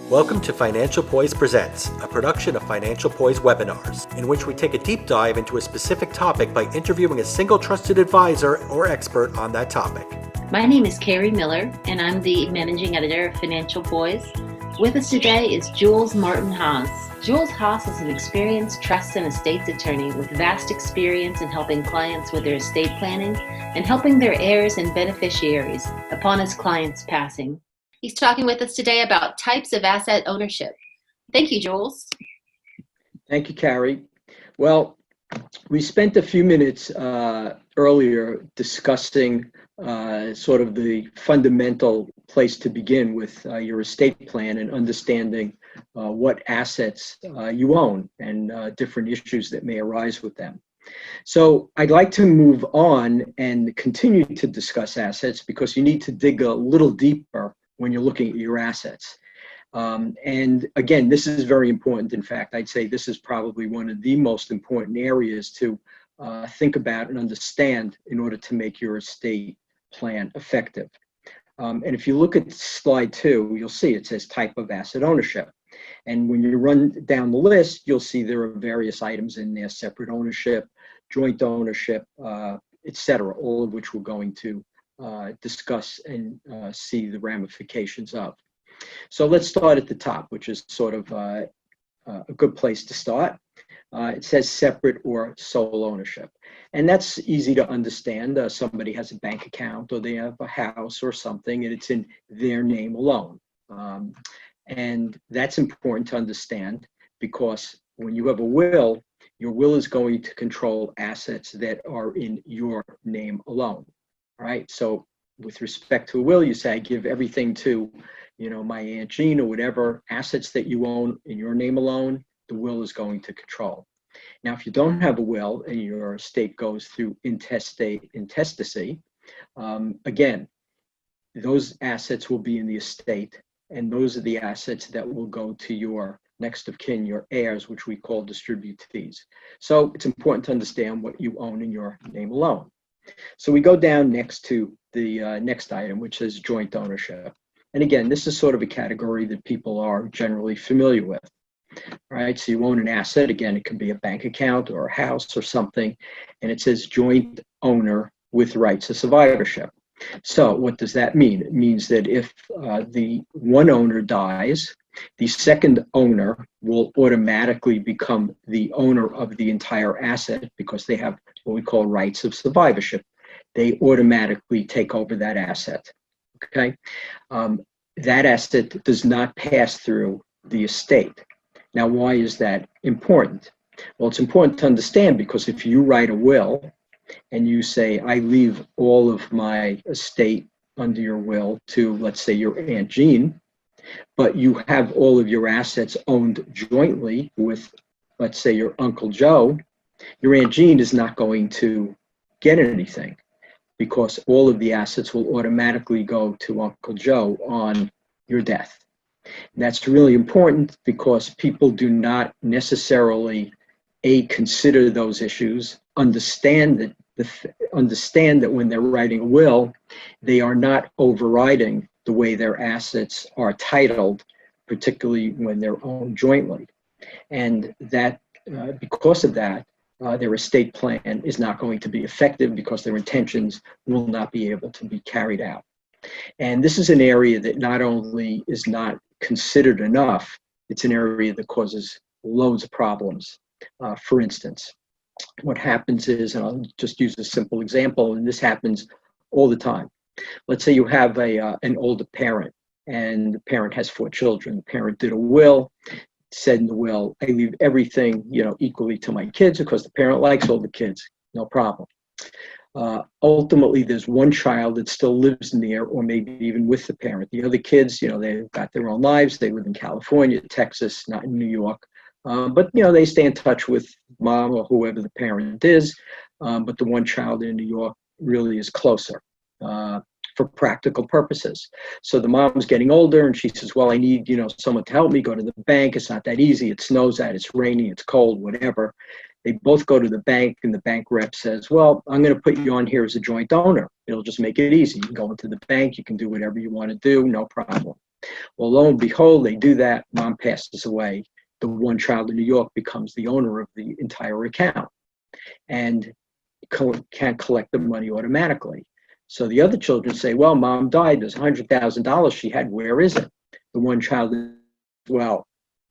Welcome to Financial Poise Presents, a production of Financial Poise webinars, in which we take a deep dive into a specific topic by interviewing a single trusted advisor or expert on that topic. My name is Carrie Miller, and I'm the managing editor of Financial Poise. With us today is Jules Martin Haas. Jules Haas is an experienced trust and estates attorney with vast experience in helping clients with their estate planning and helping their heirs and beneficiaries upon his clients' passing. He's talking with us today about types of asset ownership. Thank you, Jules. Thank you, Carrie. Well, we spent a few minutes earlier discussing sort of the fundamental place to begin with your estate plan and understanding what assets you own and different issues that may arise with them. So I'd like to move on and continue to discuss assets because you need to dig a little deeper when you're looking at your assets. And again, this is very important. In fact, I'd say this is probably one of the most important areas to think about and understand in order to make your estate plan effective. And if you look at slide 2, you'll see it says type of asset ownership. And when you run down the list, you'll see there are various items in there: separate ownership, joint ownership, etc., all of which we're going to discuss and see the ramifications of. So let's start at the top, which is sort of a good place to start. It says separate or sole ownership. And that's easy to understand. Somebody has a bank account or they have a house or something and it's in their name alone. And that's important to understand because when you have a will, your will is going to control assets that are in your name alone. All right, so with respect to a will, you say, I give everything to, my Aunt Jean or whatever assets that you own in your name alone, the will is going to control. Now, if you don't have a will and your estate goes through intestacy, again, those assets will be in the estate, and those are the assets that will go to your next of kin, your heirs, which we call distributees. So it's important to understand what you own in your name alone. So we go down next to the next item, which is joint ownership. And again, this is sort of a category that people are generally familiar with, right? So you own an asset. Again, it can be a bank account or a house or something. And it says joint owner with rights of survivorship. So what does that mean? It means that if the one owner dies, the second owner will automatically become the owner of the entire asset because they have what we call rights of survivorship. They automatically take over that asset, okay? That asset does not pass through the estate. Now, why is that important? Well, it's important to understand because if you write a will and you say, I leave all of my estate under your will to, let's say, your Aunt Jean, but you have all of your assets owned jointly with, let's say, your Uncle Joe, your Aunt Jean is not going to get anything because all of the assets will automatically go to Uncle Joe on your death. And that's really important because people do not necessarily, consider those issues, understand that when they're writing a will, they are not overriding the way their assets are titled, particularly when they're owned jointly. And that, because of that, their estate plan is not going to be effective because their intentions will not be able to be carried out. And this is an area that not only is not considered enough, it's an area that causes loads of problems. For instance, what happens is, and I'll just use a simple example, and this happens all the time. Let's say you have an older parent, and the parent has 4 children. The parent did a will, said in the will, I leave everything, equally to my kids because the parent likes all the kids, no problem. Ultimately, there's one child that still lives near or maybe even with the parent. The other kids, they've got their own lives. They live in California, Texas, not in New York. But, they stay in touch with mom or whoever the parent is. But the one child in New York really is closer for practical purposes. So the mom's getting older and she says, well, I need, someone to help me go to the bank. It's not that easy. It snows out, it's raining, it's cold, whatever. They both go to the bank and the bank rep says, well, I'm going to put you on here as a joint owner. It'll just make it easy. You can go into the bank. You can do whatever you want to do. No problem. Well, lo and behold, they do that. Mom passes away. The one child in New York becomes the owner of the entire account and can't collect the money automatically. So the other children say, well, mom died. There's $100,000 she had. Where is it? The one child, well,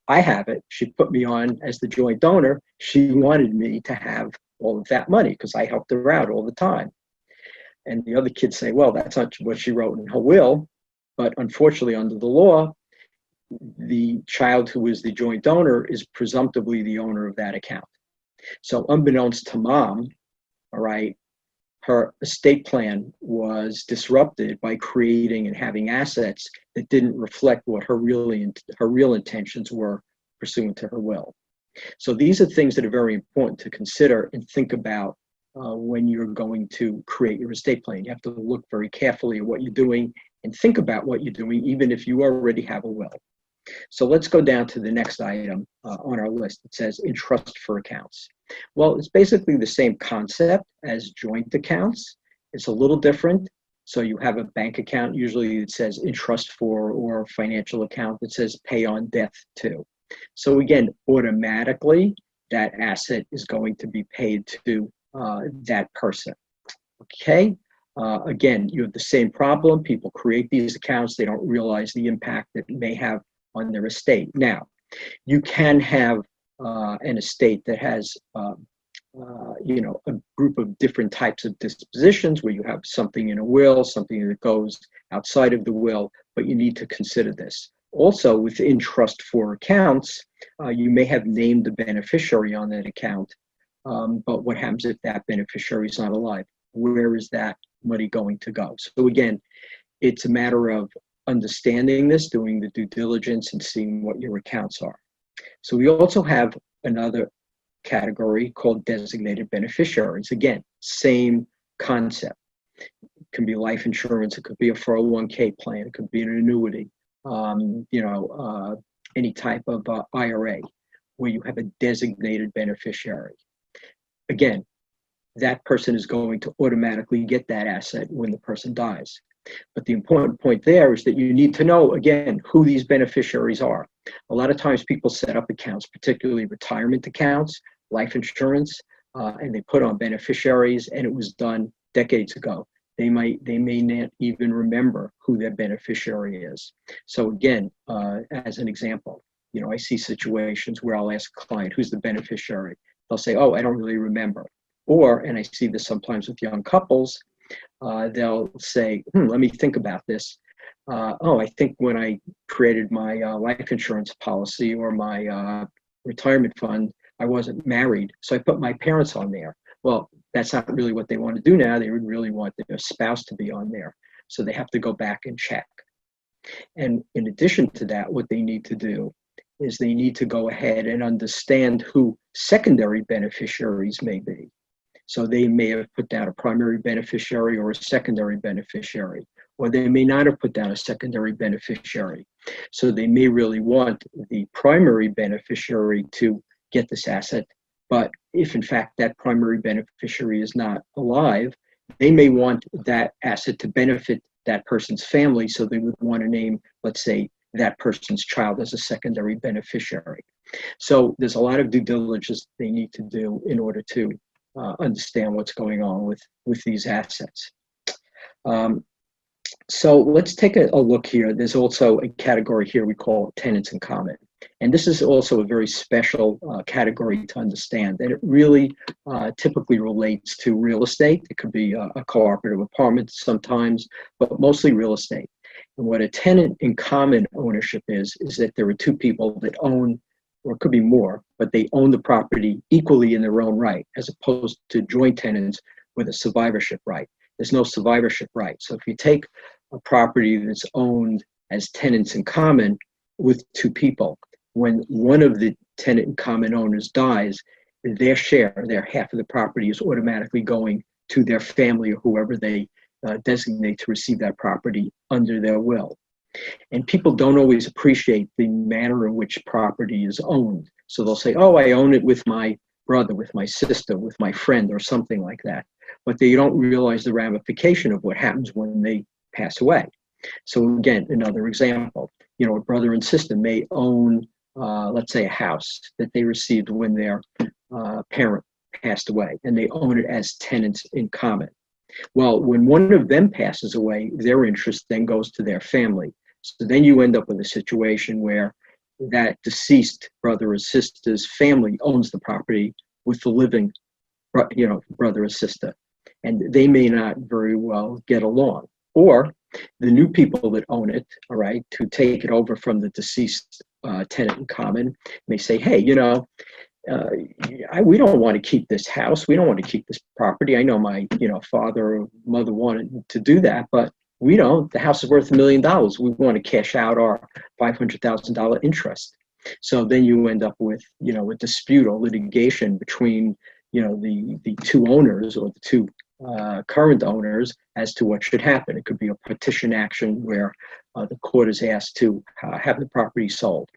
I have it. She put me on as the joint donor. She wanted me to have all of that money because I helped her out all the time. And the other kids say, well, that's not what she wrote in her will. But unfortunately, under the law, the child who is the joint donor is presumptively the owner of that account. So unbeknownst to mom, all right, her estate plan was disrupted by creating and having assets that didn't reflect what her real intentions were pursuant to her will. So these are things that are very important to consider and think about when you're going to create your estate plan. You have to look very carefully at what you're doing and think about what you're doing, even if you already have a will. So let's go down to the next item on our list. It says in trust for accounts. Well, it's basically the same concept as joint accounts. It's a little different. So you have a bank account, usually it says in trust for, or financial account that says pay on death to. So again, automatically that asset is going to be paid to that person. Okay. Again, you have the same problem. People create these accounts. They don't realize the impact that it may have on their estate. Now, you can have an estate that has, a group of different types of dispositions where you have something in a will, something that goes outside of the will, but you need to consider this. Also, within trust for accounts, you may have named the beneficiary on that account, but what happens if that beneficiary is not alive? Where is that money going to go? So again, it's a matter of understanding this, doing the due diligence, and seeing what your accounts are. So we also have another category called designated beneficiaries. Again, same concept. It can be life insurance, it could be a 401k plan, it could be an annuity, any type of IRA where you have a designated beneficiary. Again, that person is going to automatically get that asset when the person dies. But the important point there is that you need to know, again, who these beneficiaries are. A lot of times people set up accounts, particularly retirement accounts, life insurance, and they put on beneficiaries, and it was done decades ago. They may not even remember who their beneficiary is. So again, as an example, I see situations where I'll ask a client, who's the beneficiary? They'll say, oh, I don't really remember. Or, and I see this sometimes with young couples, they'll say, let me think about this. I think when I created my life insurance policy or my retirement fund, I wasn't married, so I put my parents on there. Well, that's not really what they want to do now. They would really want their spouse to be on there. So they have to go back and check. And in addition to that, what they need to do is they need to go ahead and understand who secondary beneficiaries may be. So they may have put down a primary beneficiary or a secondary beneficiary, or they may not have put down a secondary beneficiary. So they may really want the primary beneficiary to get this asset, but if in fact that primary beneficiary is not alive, they may want that asset to benefit that person's family, so they would want to name, let's say, that person's child as a secondary beneficiary. So there's a lot of due diligence they need to do in order to understand what's going on with these assets. So let's take a look here. There's also a category here we call tenants in common. And this is also a very special category to understand. And it really typically relates to real estate. It could be a cooperative apartment sometimes, but mostly real estate. And what a tenant in common ownership is that there are two people that own, or it could be more, but they own the property equally in their own right, as opposed to joint tenants with a survivorship right. There's no survivorship right. So if you take a property that's owned as tenants in common with two people, when one of the tenant in common owners dies, their share, their half of the property is automatically going to their family or whoever they designate to receive that property under their will. And people don't always appreciate the manner in which property is owned. So they'll say, oh, I own it with my brother, with my sister, with my friend, or something like that. But they don't realize the ramification of what happens when they pass away. So again, another example, a brother and sister may own, let's say, a house that they received when their parent passed away, and they own it as tenants in common. Well, when one of them passes away, their interest then goes to their family. So then you end up with a situation where that deceased brother or sister's family owns the property with the living, brother or sister, and they may not very well get along. Or the new people that own it, all right, to take it over from the deceased tenant in common, may say, hey, we don't want to keep this house. We don't want to keep this property. I know my, father or mother wanted to do that, but we don't. The house is worth $1 million. We want to cash out our $500,000 interest. So then you end up with, a dispute or litigation between, the two owners or the two current owners as to what should happen. It could be a petition action where the court is asked to have the property sold.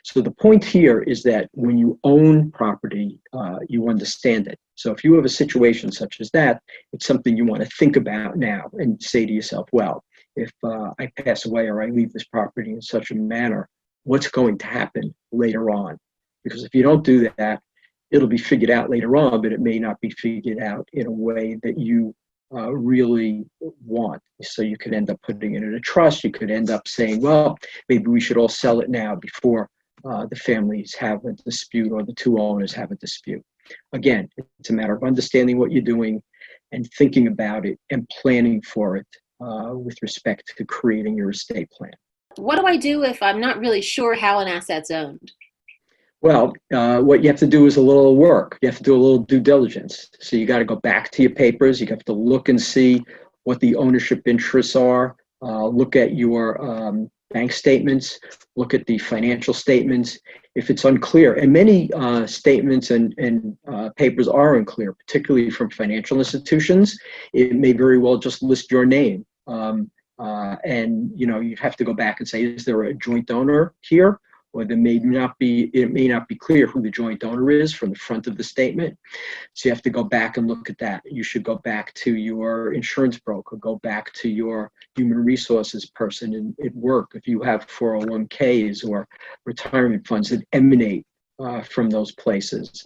So the point here is that when you own property, you understand it. So if you have a situation such as that, it's something you want to think about now and say to yourself, well, if I pass away or I leave this property in such a manner, what's going to happen later on? Because if you don't do that, it'll be figured out later on, but it may not be figured out in a way that you really want. So you could end up putting it in a trust. You could end up saying, well, maybe we should all sell it now before the families have a dispute or the two owners have a dispute. Again, it's a matter of understanding what you're doing and thinking about it and planning for it with respect to creating your estate plan. What do I do if I'm not really sure how an asset's owned? Well, what you have to do is a little work. You have to do a little due diligence. So you got to go back to your papers. You have to look and see what the ownership interests are. Look at your bank statements. Look at the financial statements. If it's unclear, and many statements and papers are unclear, particularly from financial institutions, it may very well just list your name. And you have to go back and say, is there a joint owner here? Or it may not be clear who the joint owner is from the front of the statement. So you have to go back and look at that. You should go back to your insurance broker, go back to your human resources person at work. If you have 401ks or retirement funds that emanate from those places,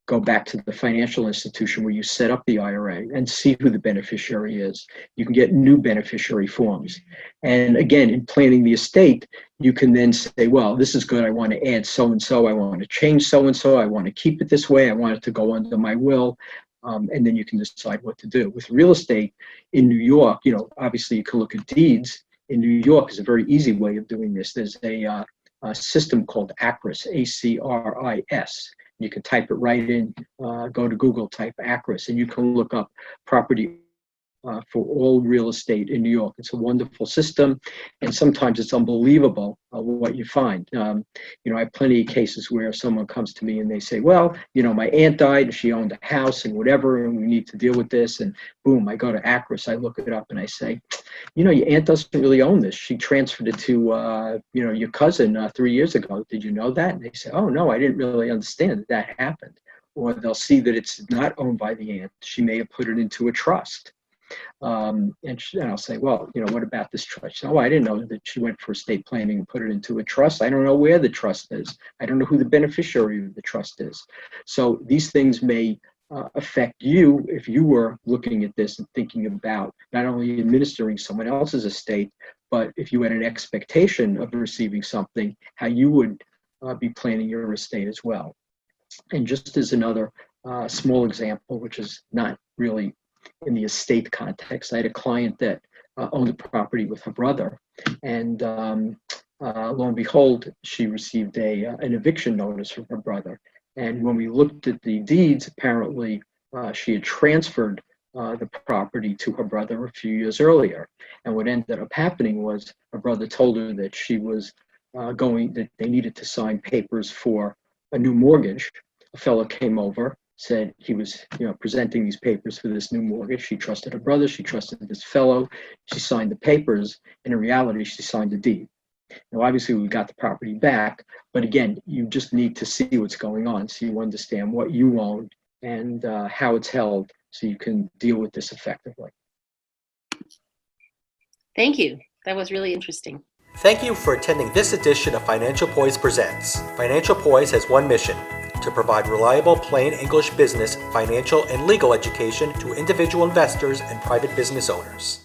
go back to the financial institution where you set up the IRA and see who the beneficiary is. You can get new beneficiary forms. And again, in planning the estate, you can then say, well, this is good. I want to add so-and-so. I want to change so-and-so. I want to keep it this way. I want it to go under my will. And then you can decide what to do. With real estate in New York, obviously you can look at deeds. In New York is a very easy way of doing this. There's a system called ACRIS, ACRIS. You can type it right in, go to Google, type ACRIS, and you can look up property for all real estate in New York. It's a wonderful system, and sometimes it's unbelievable what you find. I have plenty of cases where someone comes to me and they say, well, my aunt died, she owned a house and whatever, and we need to deal with this, and boom, I go to ACRIS, I look it up and I say, your aunt doesn't really own this. She transferred it to, your cousin 3 years ago. Did you know that? And they say, oh, no, I didn't really understand that happened. Or they'll see that it's not owned by the aunt. She may have put it into a trust. And I'll say, well, what about this trust? Oh, I didn't know that she went for estate planning and put it into a trust. I don't know where the trust is. I don't know who the beneficiary of the trust is. So these things may affect you if you were looking at this and thinking about not only administering someone else's estate, but if you had an expectation of receiving something, how you would be planning your estate as well. And just as another small example, which is not really in the estate context, I had a client that owned a property with her brother, and lo and behold, she received an eviction notice from her brother. And when we looked at the deeds, apparently she had transferred the property to her brother a few years earlier. And what ended up happening was her brother told her that she was that they needed to sign papers for a new mortgage. A fellow came over, said he was presenting these papers for this new mortgage. She trusted her brother, she trusted this fellow, she signed the papers, and in reality she signed the deed. Now obviously we got the property back, but again, you just need to see what's going on so you understand what you own and how it's held so you can deal with this effectively. Thank you. That was really interesting. Thank you for attending this edition of Financial Poise Presents. Financial Poise has one mission: to provide reliable, plain English business, financial, and legal education to individual investors and private business owners.